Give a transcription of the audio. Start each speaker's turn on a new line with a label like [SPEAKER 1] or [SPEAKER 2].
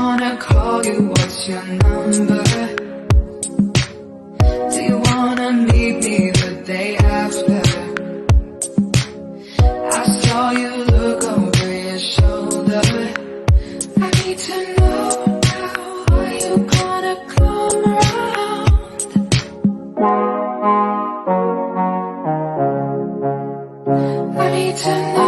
[SPEAKER 1] wanna call you? What's your number? Do you wanna meet me the day after? I saw you look over your shoulder. I need to know now, are you gonna come around? I need to know.